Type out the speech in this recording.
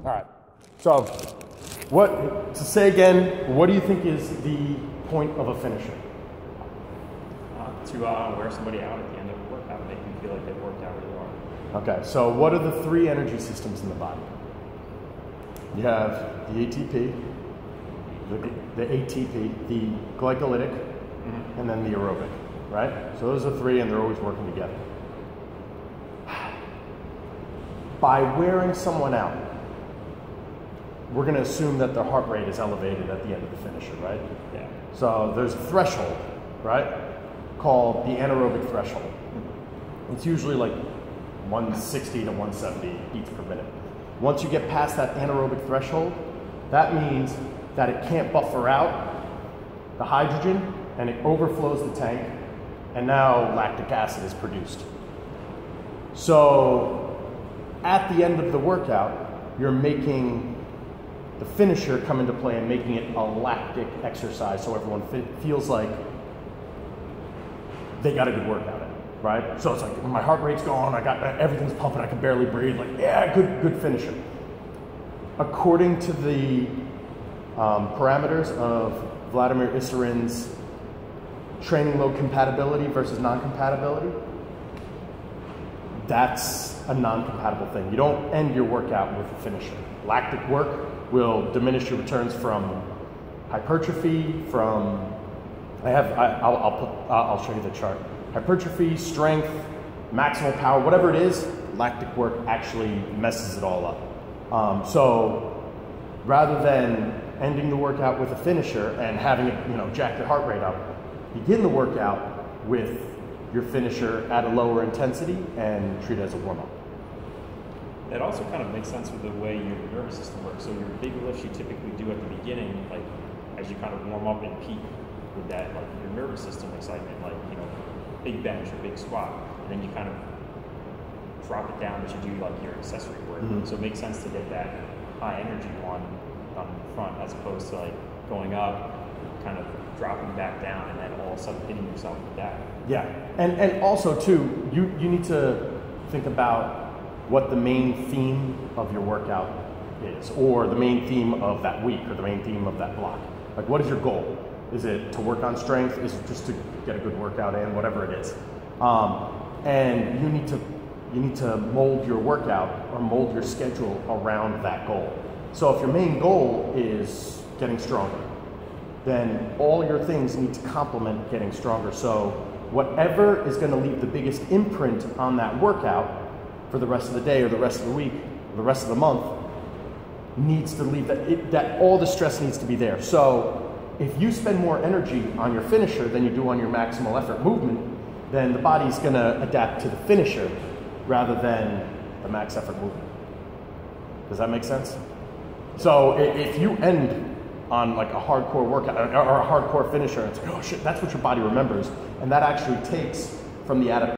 All right. So, to say again, what do you think is the point of a finisher? To wear somebody out at the end of a workout, make them feel like they've worked out really hard. Okay, so what are the three energy systems in the body? You have the ATP, the glycolytic, and then the aerobic, right? So those are three, and they're always working together. By wearing someone out, we're going to assume that their heart rate is elevated at the end of the finisher, right? Yeah. So there's a threshold, right, called the anaerobic threshold. It's usually like 160 to 170 beats per minute. Once you get past that anaerobic threshold, that means that it can't buffer out the hydrogen and it overflows the tank, and now lactic acid is produced. So at the end of the workout, you're making the finisher come into play and making it a lactic exercise so everyone feels like they got a good workout in, right? So it's like my heart rate's going, everything's pumping, I can barely breathe, like yeah, good finisher. According to the parameters of Vladimir Isarin's training load compatibility versus non-compatibility, that's a non-compatible thing. You don't end your workout with a finisher. Lactic work will diminish your returns from hypertrophy, from I'll show you the chart. Hypertrophy, strength, maximal power, whatever it is, lactic work actually messes it all up. So rather than ending the workout with a finisher and having it, jack your heart rate up, begin the workout with your finisher at a lower intensity and treat it as a warm-up. It also kind of makes sense with the way your nervous system works. So your big lifts you typically do at the beginning, like as you kind of warm up and peak with that, like your nervous system excitement, like big bench or big squat, and then you kind of drop it down as you do like your accessory work. So it makes sense to get that high energy one done in the front as opposed to like going up, kind of dropping back down, and then all of a sudden hitting yourself with that. Yeah, and also too, you need to think about what the main theme of your workout is, or the main theme of that week, or the main theme of that block. Like, what is your goal? Is it to work on strength? Is it just to get a good workout in? Whatever it is, and you need to mold your workout or mold your schedule around that goal. So if your main goal is getting stronger, then all your things need to complement getting stronger. So whatever is going to leave the biggest imprint on that workout for the rest of the day or the rest of the week or the rest of the month needs to leave that all the stress needs to be there. So if you spend more energy on your finisher than you do on your maximal effort movement, then the body's going to adapt to the finisher rather than the max effort movement. Does that make sense? So if you end on like a hardcore workout or a hardcore finisher, it's like, oh shit, that's what your body remembers, and that actually takes from the adaptation